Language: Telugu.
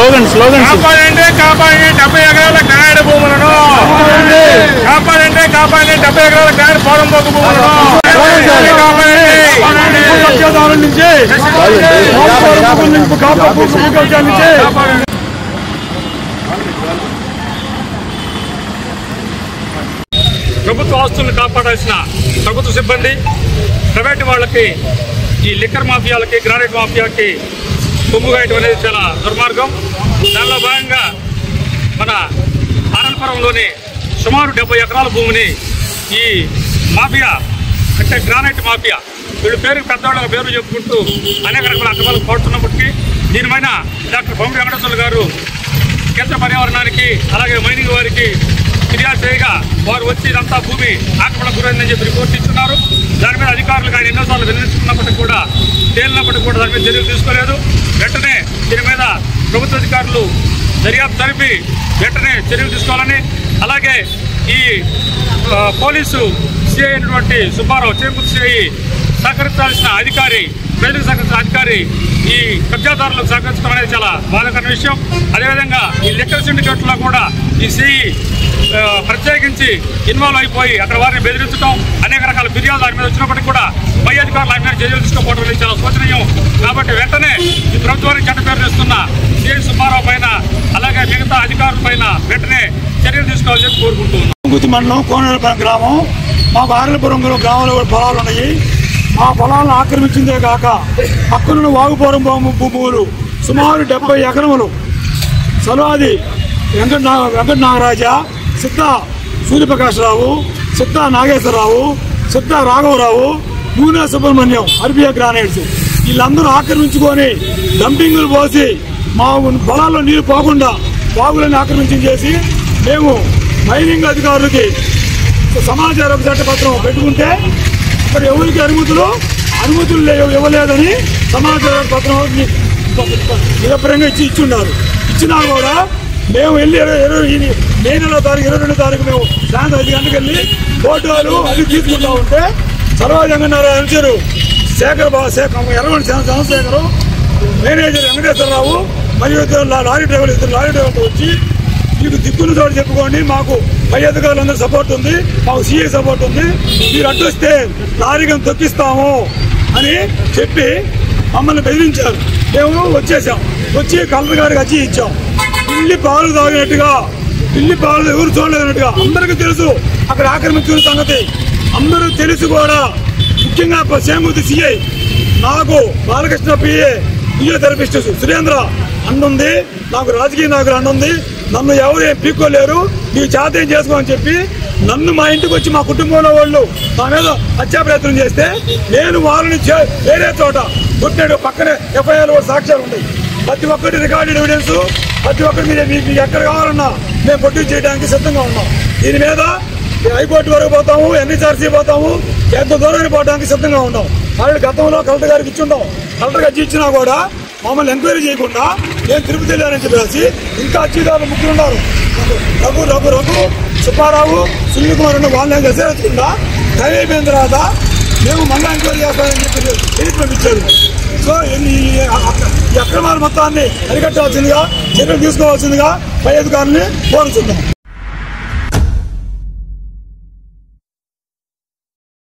కాపాడండి కాపాడండి 70 ఎకరాల గ్రానైట్ భూములను కాపాడండి కాపాడండి 70 ఎకరాల గ్రానైట్ పోరంబోకు భూములను ప్రభుత్వ ఆస్తులను కాపాడాల్సిన ప్రభుత్వ సిబ్బంది ప్రైవేటు వాళ్ళకి ఈ లిక్కర్ మాఫియాలకి గ్రానైట్ మాఫియాకి కొమ్ముగాయటం అనేది చాలా దుర్మార్గం. దానిలో భాగంగా మన ఆరల్పురంలోని సుమారు 70 ఎకరాల భూమిని ఈ మాఫియా అంటే గ్రానైట్ మాఫియా వీళ్ళు పెద్దవాళ్ళ పేరు చెప్పుకుంటూ అనేక రకాల అక్రమాలు కోరుతున్నప్పటికీ దీనిపైన డాక్టర్ బొమ్మ వెంకటేశ్వర్లు గారు కేంద్ర పర్యావరణానికి అలాగే మైనింగ్ వారికి ఫిర్యాదు చేయగా వారు వచ్చి ఇదంతా భూమి ఆక్రమణకు గురైందని చెప్పి రిపోర్ట్ ఇస్తున్నారు. దాని మీద అధికారులు కానీ ఎన్నోసార్లు వినియోగించుకున్నప్పటికీ కూడా తేలినప్పటికీ కూడా దాని మీద చర్యలు తీసుకోలేదు. వెంటనే దీని మీద ప్రభుత్వ అధికారులు దర్యాప్తు జరిపి వెంటనే చర్యలు తీసుకోవాలని, అలాగే ఈ పోలీసు సిఐ అయినటువంటి సుబ్బారావు చేకూర్తి సిఐ సహకరించాల్సిన అధికారి ప్రజలకు సహకరించిన అధికారి ఈ కబ్జాదారులకు సహకరించడం అనేది చాలా బాధాకరమైన విషయం. అదేవిధంగా ఈ లిక్కర్ సిండికేట్లో కూడా ఈ సిఐ ప్రత్యేకించి ఇన్వాల్వ్ అయిపోయి అక్కడ వారిని బెదిరించడం అనేక రకాల ఫిర్యాదులు ఆయన మీద వచ్చినప్పటికీ కూడా పై అధికారులు ఆయన మీద చర్యలు తీసుకోకపోవడం అనేది చాలా శోచనీయం. కాబట్టి వెంటనే ఈ ప్రభుత్వానికి చెడ్డ పేరు తెస్తున్న సిఐ సుబ్బారావు పైన అలాగే మిగతా అధికారుల పైన వెంటనే చర్యలు తీసుకోవాలని చెప్పి కోరుకుంటున్నాం. మండలం కోనేరుపల్లి గ్రామం, మాకు ఆరలపురం గ్రామంలో కూడా పొలాలు ఉన్నాయి. ఆ పొలాలను ఆక్రమించిందే కాక పక్కనున్న వాగుపురం భూములు సుమారు 70 ఎకరములు సలాది వెంకట నాగరాజ, సిద్ధ సూర్యప్రకాశరావు, సిద్ధ నాగేశ్వరరావు, సిద్ధ రాఘవరావు, నూనె సుబ్రహ్మణ్యం, ఆర్బిఐ గ్రానైట్స్ వీళ్ళందరూ ఆక్రమించుకొని డంపింగులు పోసి మా పొలాల్లో నీరు పోకుండా బాగులని ఆక్రమించేసి మేము మైనింగ్ అధికారులకి సమాచార చట్టపత్రం పెట్టుకుంటే అక్కడ ఎవరికి అనుమతులు ఇవ్వలేదని సమాచార పత్రం నిరపరంగా ఇచ్చిన్నారు. ఇచ్చినా కూడా మేము వెళ్ళి మే నెల తారీఖు 22 తారీఖు మేము సాయంత్రం 5 గంటలకు వెళ్ళి ఫోటోలు అవి తీసుకుంటా ఉంటే సర్వజంగన్నారాయణ అనుచరు ఎర్రగొండ చంద్రశేఖరు, మేనేజర్ వెంకటేశ్వరరావు మరియు లారీ డ్రైవర్తో వచ్చి మీకు దిక్కున్న చోటు చెప్పుకోండి, మాకు పై అధికారులందరూ సపోర్ట్ ఉంది, మాకు సిఐ సపోర్ట్ ఉంది, మీరు అడ్డొస్తే లారీగం తొక్కిస్తాము అని చెప్పి మమ్మల్ని బెదిరించారు. మేము వచ్చేసాం. వచ్చి కలెక్టర్ గారికి వచ్చి ఇచ్చాం. పిల్లి పాలు తాగినట్టుగా, పిల్లి పాలు ఎవరు చూడలేదన్నట్టుగా అందరికీ తెలుసు అక్కడ ఆక్రమించుకున్న సంగతి అందరూ తెలుసు కూడా. ముఖ్యంగా చేమూర్తి సిఐ, నాకు బాలకృష్ణ పిఏ ఫిజియోథెరపిస్ట్ సురేంద్ర అన్నుంది, నాకు రాజకీయ నాయకులు అన్నుంది, నన్ను ఎవరు ఏం పీక్కోలేరు, మీ చేత ఏం చేసుకోమని చెప్పి నన్ను మా ఇంటికి వచ్చి మా కుటుంబంలో వాళ్ళు నా మీద హత్యా ప్రయత్నం చేస్తే నేను వాళ్ళని వేరే చోట కొట్టాడు. పక్కనే ఎఫ్ఐఆర్ సాక్ష్యాలు ఉన్నాయి. ప్రతి ఒక్కటి రికార్డెడ్ ఎవిడెన్స్, ప్రతి ఒక్కటి మీకు ఎక్కడ కావాలన్నా మేము కొట్టి చేయడానికి సిద్ధంగా ఉన్నాం. దీని మీద హైకోర్టు వరకు పోతాము, ఎన్హెచ్ఆర్సీ పోతాము, ఎంత దూరాన్ని పోవడానికి సిద్ధంగా ఉన్నాం. ఆల్రెడీ గతంలో కలెక్టర్ గారికి ఇచ్చుంటాం. కలెక్టర్ గారికి ఇచ్చినా కూడా మమ్మల్ని ఎంక్వైరీ చేయకుండా నేను తిరుపతి వెళ్ళానని చెప్పేసి ఇంకా అర్జీదారులు 3 ఉన్నారు. రఘు సుబ్బారావు, సునీల్ కుమార్ ఉన్న వాళ్ళని దశరథకుండా టైం అయిపోయిన తర్వాత మేము మళ్ళీ ఎంక్వైరీ చేస్తామని చెప్పి తెలిసి పంపించారు. సో ఈ అక్రమాల మొత్తాన్ని అరికట్టాల్సిందిగా చర్యలు తీసుకోవాల్సిందిగా పై అధికారులని కోరుతున్నాం.